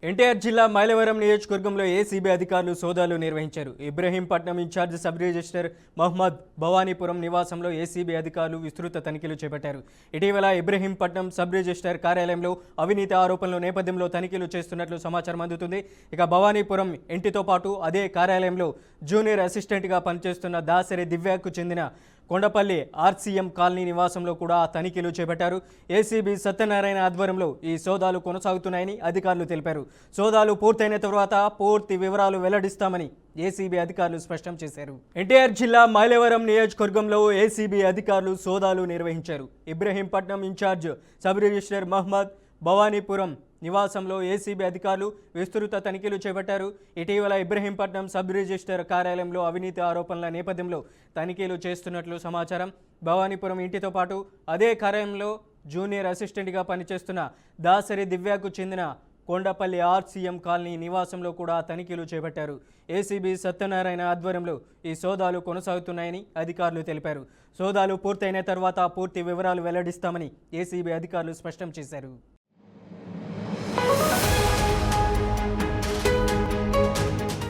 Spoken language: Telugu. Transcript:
ఎన్టీఆర్ జిల్లా మైలవరం నియోజకవర్గంలో ఏసీబీ అధికారులు సోదాలు నిర్వహించారు. Ibrahimpatnam incharge sub registrar Mohammed Bhavanipuram నివాసంలో ఏసీబీ అధికారులు విస్తృత తనిఖీలు చేపట్టారు. ఇటీవల ఇబ్రహీంపట్నం సబ్ రిజిస్టర్ కార్యాలయంలో అవినీతి ఆరోపణల నేపథ్యంలో తనిఖీలు చేస్తున్నట్లు సమాచారం అందుతుంది. ఇక భవానీపురం ఇంటితో పాటు అదే కార్యాలయంలో జూనియర్ అసిస్టెంట్గా పనిచేస్తున్న దాసరి దివ్యాకు చెందిన కొండపల్లి ఆర్సీఎం కాలనీ నివాసంలో కూడా తనిఖీలు చేపట్టారు. ఏసీబీ సత్యనారాయణ ఆధ్వర్యంలో ఈ సోదాలు కొనసాగుతున్నాయని అధికారులు తెలిపారు. సోదాలు పూర్తయిన తర్వాత పూర్తి వివరాలు వెల్లడిస్తామని ఏసీబీ అధికారులు స్పష్టం చేశారు. ఎన్టీఆర్ జిల్లా మైలవరం నియోజకవర్గంలో ఏసీబీ అధికారులు సోదాలు నిర్వహించారు. Ibrahimpatnam incharge sub registrar Mohammed Bhavanipuram నివాసంలో ఏసీబీ అధికారులు విస్తృత తనిఖీలు చేపట్టారు. ఇటీవల ఇబ్రహీంపట్నం సబ్ రిజిస్టర్ కార్యాలయంలో అవినీతి ఆరోపణల నేపథ్యంలో తనిఖీలు చేస్తున్నట్లు సమాచారం. భవానీపురం ఇంటితో పాటు అదే కార్యాలయంలో జూనియర్ అసిస్టెంట్గా పనిచేస్తున్న దాసరి దివ్యాకు చెందిన కొండపల్లి ఆర్సీఎం కాలనీ నివాసంలో కూడా తనిఖీలు చేపట్టారు. ఏసీబీ సత్యనారాయణ ఆధ్వర్యంలో ఈ సోదాలు కొనసాగుతున్నాయని అధికారులు తెలిపారు. సోదాలు పూర్తయిన తర్వాత పూర్తి వివరాలు వెల్లడిస్తామని ఏసీబీ అధికారులు స్పష్టం చేశారు.